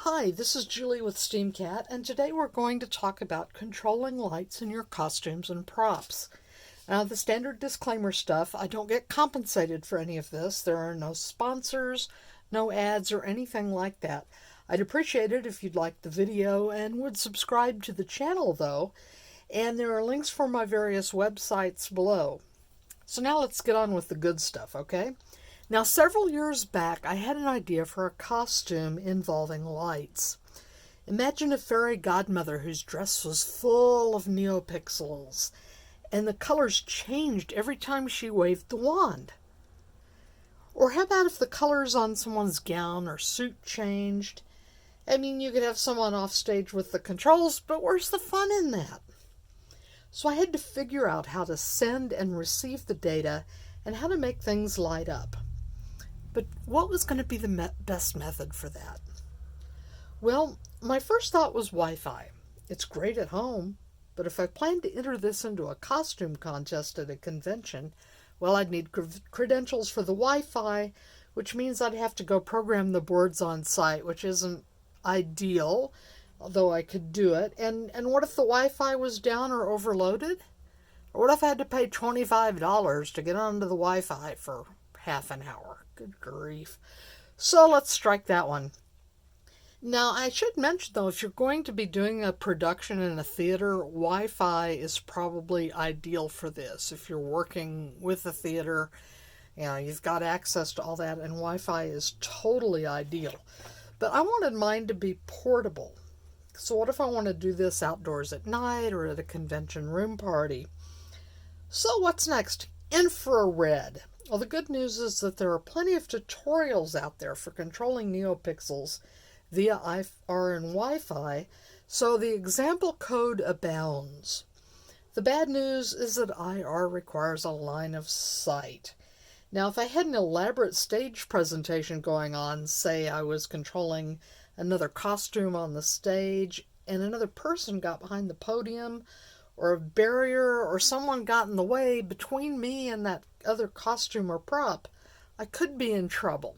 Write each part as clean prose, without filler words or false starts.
Hi, this is Julie with SteamCat, and today we're going to talk about controlling lights in your costumes and props. Now, the standard disclaimer stuff, I don't get compensated for any of this. There are no sponsors, no ads, or anything like that. I'd appreciate it if you'd like the video and would subscribe to the channel, though, and there are links for my various websites below. So now let's get on with the good stuff, okay? Now, several years back, I had an idea for a costume involving lights. Imagine a fairy godmother whose dress was full of Neopixels, and the colors changed every time she waved the wand. Or how about if the colors on someone's gown or suit changed? I mean, you could have someone off stage with the controls, but where's the fun in that? So I had to figure out how to send and receive the data and how to make things light up. But what was going to be the best method for that? Well, my first thought was Wi-Fi. It's great at home, but if I planned to enter this into a costume contest at a convention, well, I'd need credentials for the Wi-Fi, which means I'd have to go program the boards on site, which isn't ideal, although I could do it. And what if the Wi-Fi was down or overloaded? Or what if I had to pay $25 to get onto the Wi-Fi for half an hour? Good grief. So let's strike that one. Now, I should mention, though, if you're going to be doing a production in a theater, Wi-Fi is probably ideal for this. If you're working with a theater, you've got access to all that, and Wi-Fi is totally ideal. But I wanted mine to be portable. So what if I want to do this outdoors at night or at a convention room party? So what's next? Infrared. Well, the good news is that there are plenty of tutorials out there for controlling Neopixels via IR and Wi-Fi, so the example code abounds. The bad news is that IR requires a line of sight. Now, if I had an elaborate stage presentation going on, say I was controlling another costume on the stage and another person got behind the podium, or a barrier or someone got in the way between me and that other costume or prop, I could be in trouble.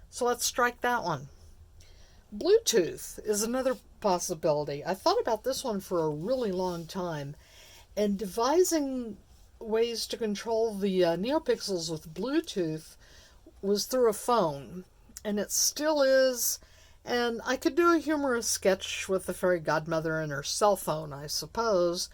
So let's strike that one. Bluetooth is another possibility. I thought about this one for a really long time, and devising ways to control the Neopixels with Bluetooth was through a phone, and it still is. And I could do a humorous sketch with the fairy godmother and her cell phone, I suppose.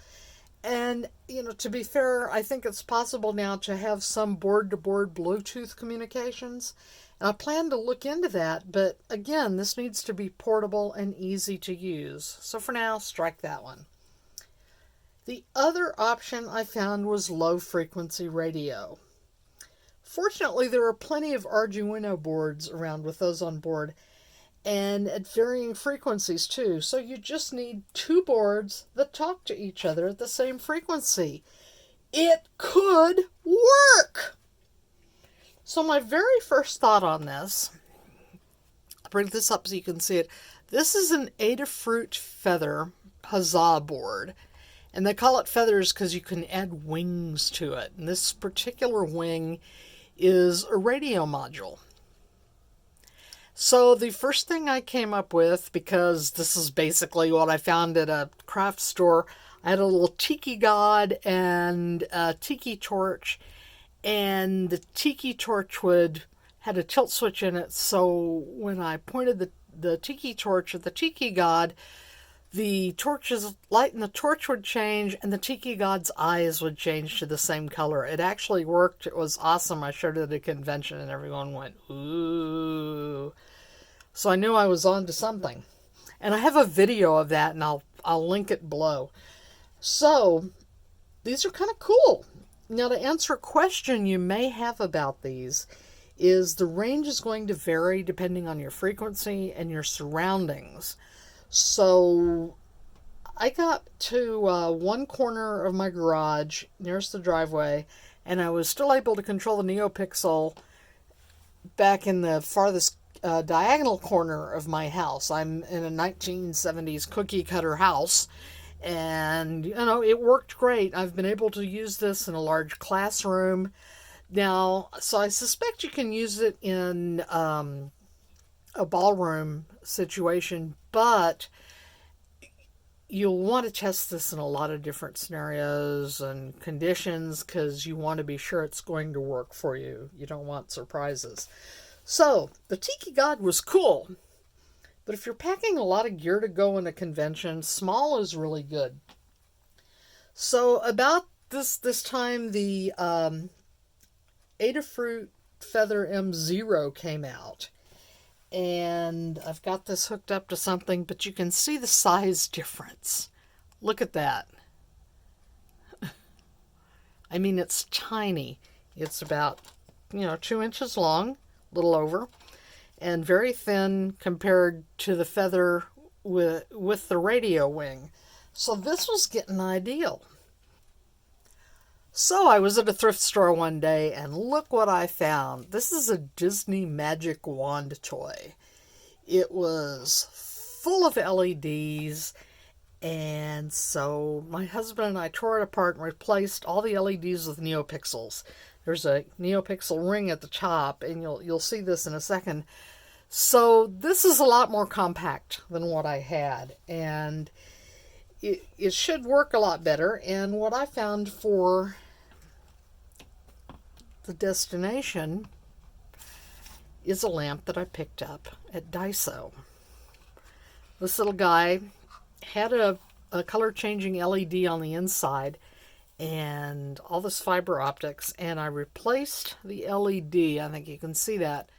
And, to be fair, I think it's possible now to have some board-to-board Bluetooth communications. And I plan to look into that, but again, this needs to be portable and easy to use. So for now, strike that one. The other option I found was low-frequency radio. Fortunately, there are plenty of Arduino boards around with those on board, and at varying frequencies too. So you just need two boards that talk to each other at the same frequency. It could work! So my very first thought on this, I'll bring this up so you can see it. This is an Adafruit Feather Huzzah board. And they call it feathers because you can add wings to it. And this particular wing is a radio module. So the first thing I came up with, because this is basically what I found at a craft store, I had a little tiki god and a tiki torch, and the tiki torch had a tilt switch in it, so when I pointed the tiki torch at the tiki god, the torch's light in the torch would change, and the tiki god's eyes would change to the same color. It actually worked. It was awesome. I showed it at a convention, and everyone went, ooh. So I knew I was on to something. And I have a video of that, and I'll link it below. So these are kind of cool. Now, to answer a question you may have about these, is the range is going to vary depending on your frequency and your surroundings. So I got to one corner of my garage nearest the driveway, and I was still able to control the Neopixel back in the farthest diagonal corner of my house. I'm in a 1970s cookie cutter house, and it worked great. I've been able to use this in a large classroom now, so I suspect you can use it in a ballroom situation, but you'll want to test this in a lot of different scenarios and conditions because you want to be sure it's going to work for you. You don't want surprises. So, the Tiki God was cool, but if you're packing a lot of gear to go in a convention, small is really good. So, about this time, the Adafruit Feather M0 came out. And I've got this hooked up to something, but you can see the size difference. Look at that. I mean, it's tiny. It's about, 2 inches long, a little over, and very thin compared to the feather with the radio wing. So this was getting ideal. So I was at a thrift store one day, and look what I found. This is a Disney Magic Wand toy. It was full of LEDs, and so my husband and I tore it apart and replaced all the LEDs with Neopixels. There's a Neopixel ring at the top, and you'll see this in a second. So this is a lot more compact than what I had, and it should work a lot better. And what I found for the destination is a lamp that I picked up at Daiso. This little guy had a color changing LED on the inside and all this fiber optics, and I replaced the LED, I think you can see that,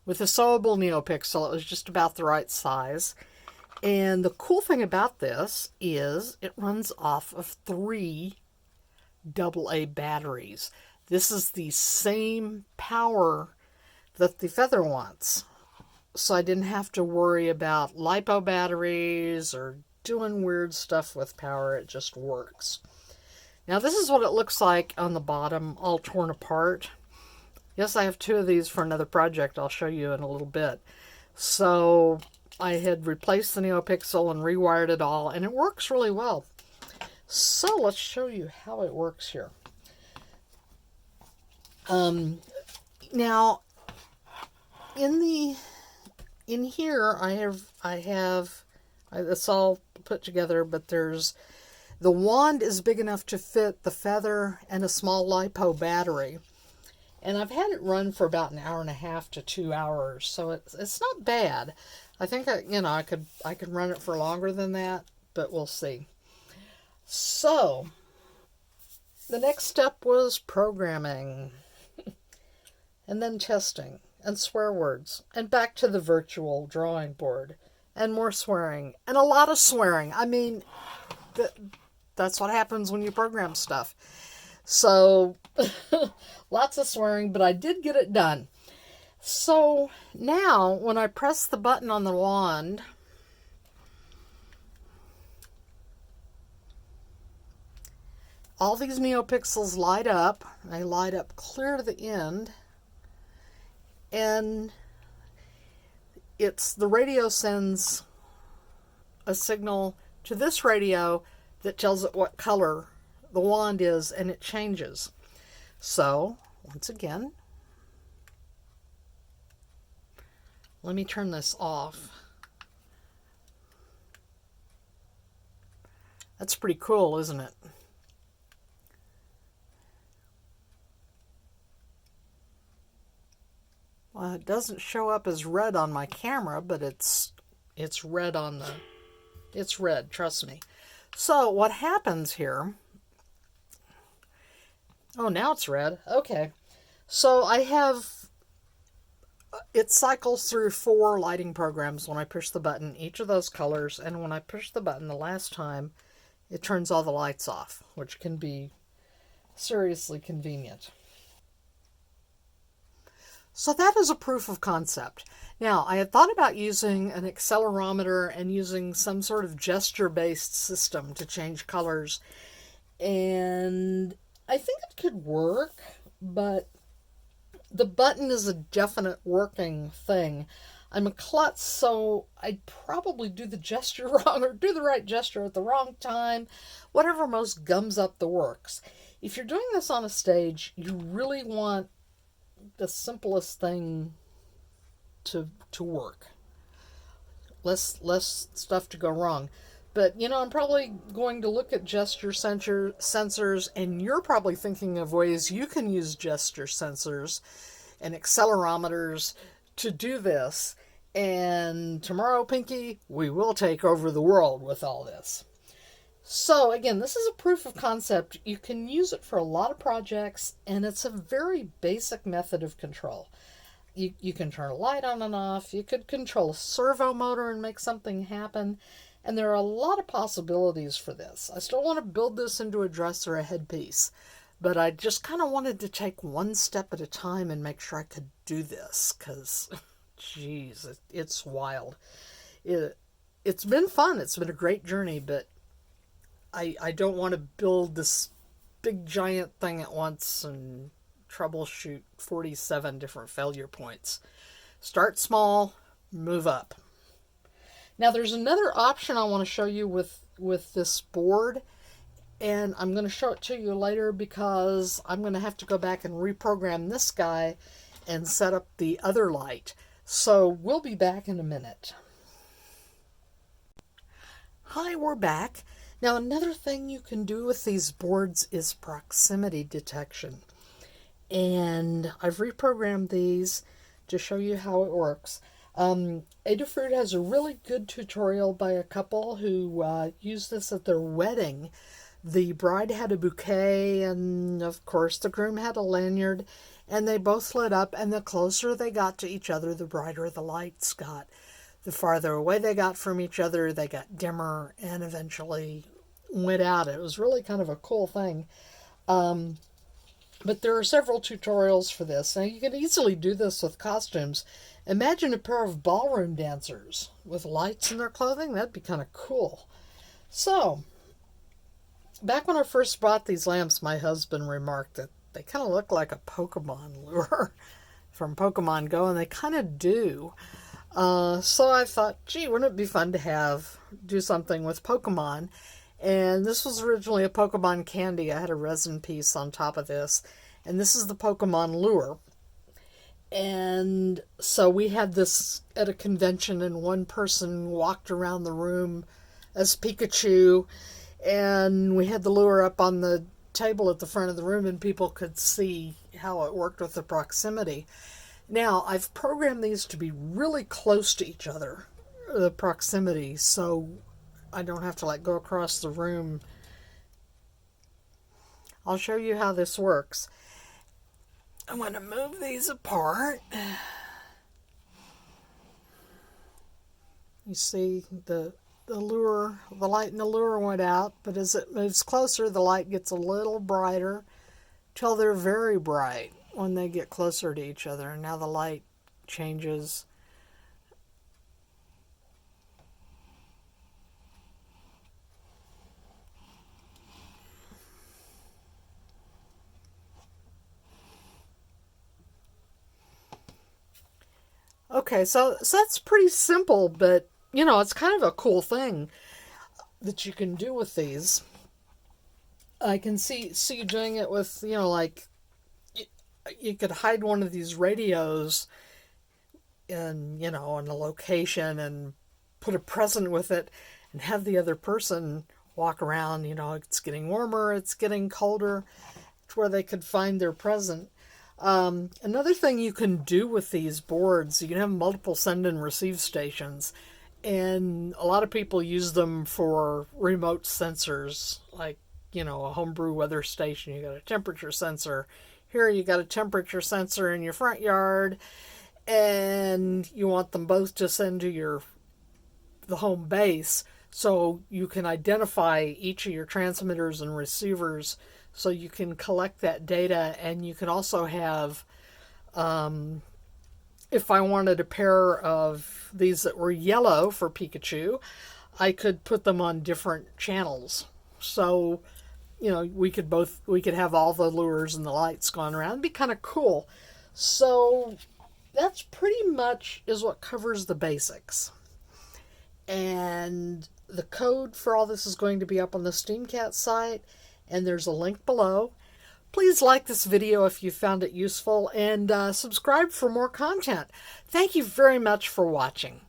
with a sewable Neopixel. It was just about the right size. And the cool thing about this is it runs off of 3 AA batteries. This is the same power that the Feather wants. So I didn't have to worry about LiPo batteries or doing weird stuff with power. It just works. Now this is what it looks like on the bottom, all torn apart. Yes, I have 2 of these for another project I'll show you in a little bit. So I had replaced the Neopixel and rewired it all, and it works really well. So let's show you how it works here. Now, in here I have it's all put together, but the wand is big enough to fit the feather and a small LiPo battery, and I've had it run for about an hour and a half to 2 hours, so it's not bad. I think I could run it for longer than that, but we'll see. So the next step was programming. And then testing, and swear words, and back to the virtual drawing board, and more swearing, and a lot of swearing. I mean, that's what happens when you program stuff. So, lots of swearing, but I did get it done. So, now, when I press the button on the wand, all these Neopixels light up. They light up clear to the end. And the radio sends a signal to this radio that tells it what color the wand is, and it changes. So, once again, let me turn this off. That's pretty cool, isn't it? Well, it doesn't show up as red on my camera, but it's red on the... It's red, trust me. So what happens here... Oh, now it's red. Okay. So I have... It cycles through 4 lighting programs when I push the button, each of those colors, and when I push the button the last time, it turns all the lights off, which can be seriously convenient. So that is a proof of concept. Now, I had thought about using an accelerometer and using some sort of gesture-based system to change colors, and I think it could work, but the button is a definite working thing. I'm a klutz, so I'd probably do the gesture wrong or do the right gesture at the wrong time, whatever most gums up the works. If you're doing this on a stage, you really want the simplest thing to work. less stuff to go wrong. But, I'm probably going to look at gesture sensors, and you're probably thinking of ways you can use gesture sensors and accelerometers to do this. And tomorrow, Pinky, we will take over the world with all this. So again, this is a proof of concept. You can use it for a lot of projects, and it's a very basic method of control. You can turn a light on and off. You could control a servo motor and make something happen. And there are a lot of possibilities for this. I still want to build this into a dress or a headpiece, but I just kind of wanted to take one step at a time and make sure I could do this, because, geez, it's wild. It's been fun. It's been a great journey, but I don't want to build this big giant thing at once and troubleshoot 47 different failure points. Start small, move up. Now there's another option I want to show you with this board, and I'm going to show it to you later because I'm going to have to go back and reprogram this guy and set up the other light. So we'll be back in a minute. Hi, we're back. Now another thing you can do with these boards is proximity detection. And I've reprogrammed these to show you how it works. Adafruit has a really good tutorial by a couple who used this at their wedding. The bride had a bouquet, and of course the groom had a lanyard, and they both lit up, and the closer they got to each other, the brighter the lights got. The farther away they got from each other, they got dimmer and eventually went out. It was really kind of a cool thing. But there are several tutorials for this. Now you can easily do this with costumes. Imagine a pair of ballroom dancers with lights in their clothing. That'd be kind of cool. So, back when I first bought these lamps, my husband remarked that they kind of look like a Pokemon lure from Pokemon Go, and they kind of do. So I thought, gee, wouldn't it be fun to do something with Pokemon? And this was originally a Pokemon candy. I had a resin piece on top of this. And this is the Pokemon lure. And so we had this at a convention, and one person walked around the room as Pikachu. And we had the lure up on the table at the front of the room, and people could see how it worked with the proximity. Now, I've programmed these to be really close to each other, the proximity, so I don't have to go across the room. I'll show you how this works. I'm going to move these apart. You see the lure, the light in the lure went out, but as it moves closer, the light gets a little brighter till they're very bright when they get closer to each other. And now the light changes. Okay, so that's pretty simple, but, it's kind of a cool thing that you can do with these. I can see you doing it with, you could hide one of these radios in a location and put a present with it and have the other person walk around. It's getting warmer, it's getting colder, to where they could find their present. Another thing you can do with these boards, you can have multiple send and receive stations, and a lot of people use them for remote sensors, like, a homebrew weather station. You got a temperature sensor. Here you got a temperature sensor in your front yard, and you want them both to send to the home base, so you can identify each of your transmitters and receivers, so you can collect that data. And you can also have, if I wanted a pair of these that were yellow for Pikachu, I could put them on different channels. So, we could have all the lures and the lights going around. It'd be kind of cool. So that's pretty much is what covers the basics. And the code for all this is going to be up on the SteamCat site, and there's a link below. Please like this video if you found it useful, and subscribe for more content. Thank you very much for watching.